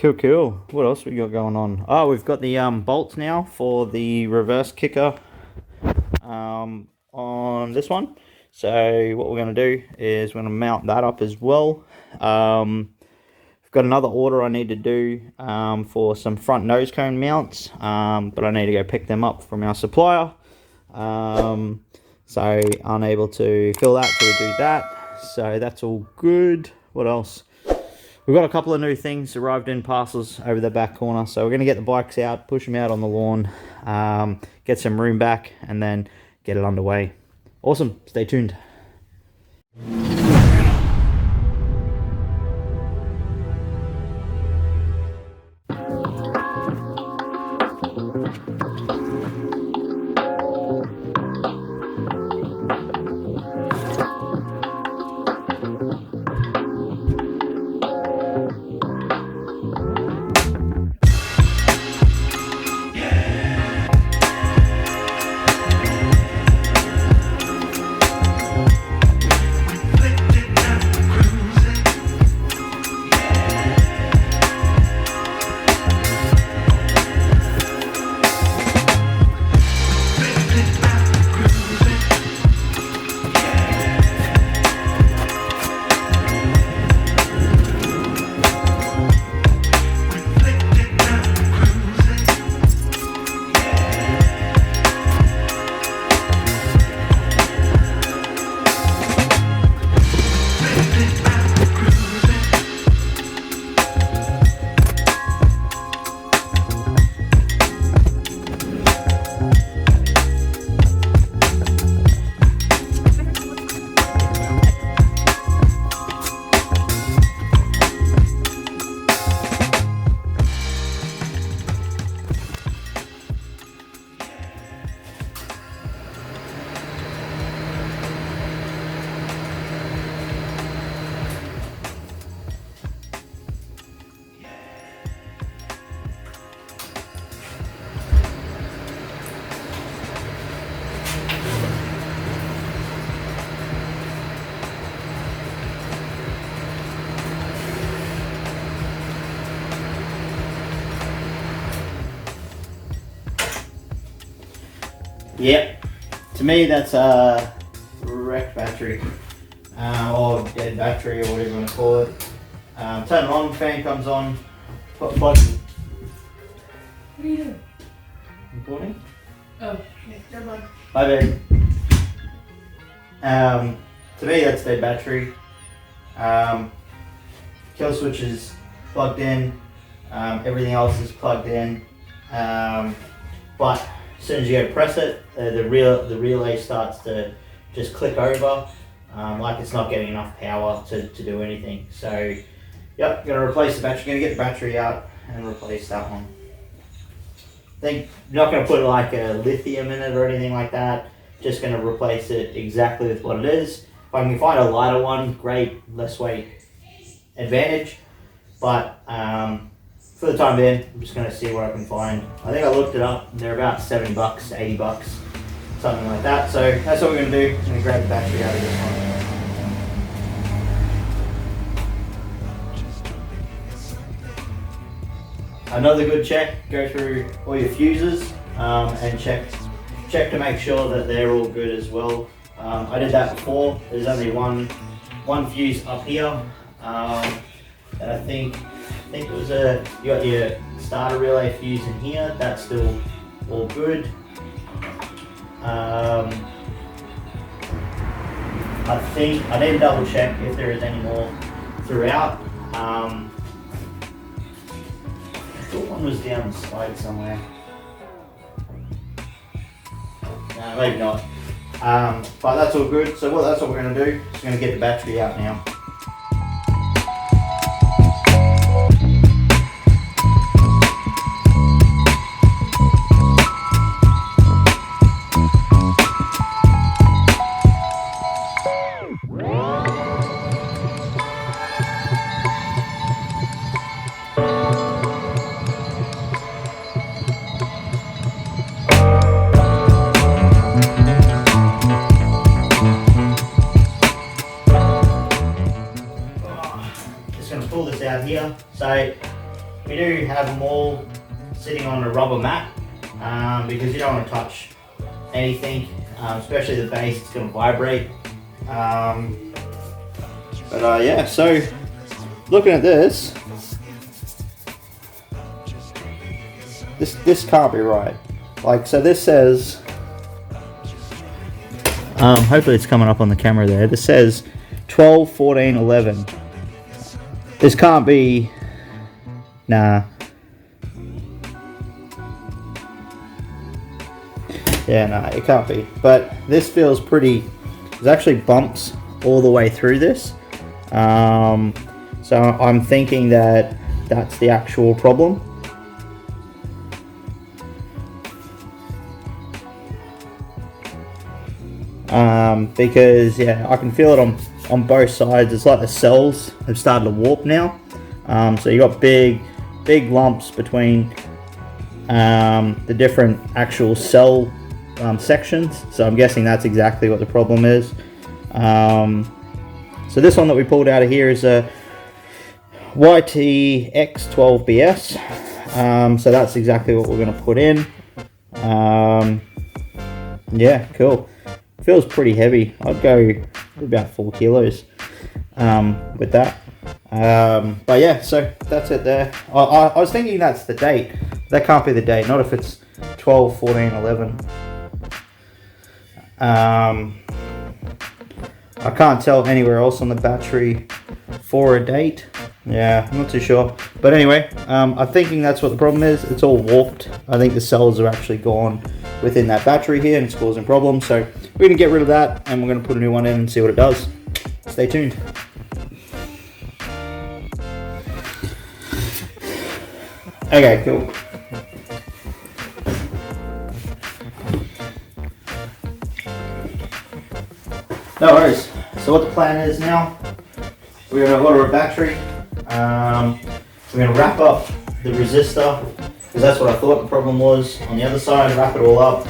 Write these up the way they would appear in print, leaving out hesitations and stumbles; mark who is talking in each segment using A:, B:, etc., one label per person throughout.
A: Cool. What else we got going on? Oh, we've got the bolts now for the reverse kicker on this one. So what we're going to do is we're going to mount that up as well. I've got another order I need to do for some front nose cone mounts, but I need to go pick them up from our supplier. So unable to fill that till we do that. So that's all good. What else? We've got a couple of new things arrived in parcels over the back corner, so we're going to get the bikes out, push them out on the lawn, get some room back, and then get it underway. Awesome, stay tuned. Yep, to me that's a wrecked battery, or dead battery, or whatever you want to call it. Turn it on, fan comes on, plug.
B: What are you doing?
A: Recording?
B: Oh, okay, never mind.
A: Hi babe. To me that's dead battery. Kill switch is plugged in, everything else is plugged in, but as soon as you go to press it, the relay starts to just click over, like it's not getting enough power to do anything. So, yep, gonna replace the battery. Gonna get the battery out and replace that one. Think not gonna put like a lithium in it or anything like that. Just gonna replace it exactly with what it is. If I can find a lighter one, great, less weight advantage. But for the time being, I'm just going to see what I can find. I think I looked it up, and they're about $70, $80, something like that. So that's what we're going to do. I'm going to grab the battery out of this one. Another good check, go through all your fuses and check to make sure that they're all good as well. I did that before. There's only one fuse up here, and I think it was you got your starter relay fuse in here. That's still all good. I think I need to double check if there is any more throughout. I thought one was down the slide somewhere. No, maybe not. But that's all good. So that's what we're going to do. Just going to get the battery out now. Pull this out here. So we do have them all sitting on a rubber mat because you don't want to touch anything, especially the base. It's going to vibrate. Yeah, so looking at this can't be right. Like, so this says, hopefully it's coming up on the camera there. This says 12, 14, 11. This can't be, nah. Yeah, nah, it can't be. But this feels pretty, there's actually bumps all the way through this. So I'm thinking that that's the actual problem. Because yeah, I can feel it on both sides. It's like the cells have started to warp now. So you got big lumps between the different actual cell sections. So I'm guessing that's exactly what the problem is. So this one that we pulled out of here is a YTX12BS. So that's exactly what we're going to put in. Yeah, cool. Feels pretty heavy. I'd go about 4 kilos with that. But yeah, so that's it there. I was thinking that's the date. That can't be the date, not if it's 12, 14, 11. I can't tell anywhere else on the battery for a date. Yeah, I'm not too sure. But anyway, I'm thinking that's what the problem is. It's all warped. I think the cells are actually gone within that battery here and it's causing problems. So we're going to get rid of that and we're going to put a new one in and see what it does. Stay tuned. Okay, cool. No worries. So what the plan is now, we're going to order a battery. We're going to wrap up the resistor, because that's what I thought the problem was. On the other side, wrap it all up,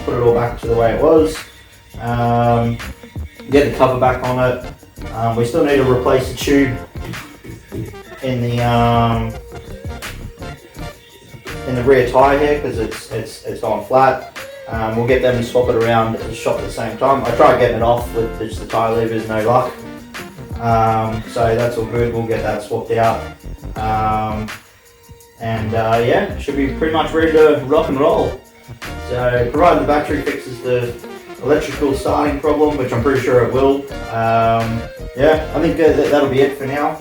A: put it all back to the way it was, get the cover back on it. We still need to replace the tube in the rear tyre here, because it's gone flat. We'll get them and swap it around at the shop at the same time. I tried getting it off with just the tyre levers, no luck. So that's all good, we'll get that swapped out. Yeah, should be pretty much ready to rock and roll. So provided the battery fixes the electrical starting problem, which I'm pretty sure it will. Yeah, I think that'll be it for now,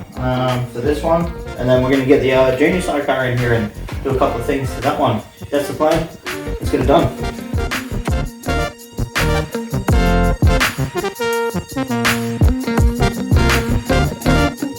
A: for this one. And then we're going to get the junior sidecar in here and do a couple of things to that one. That's the plan. Let's get it done.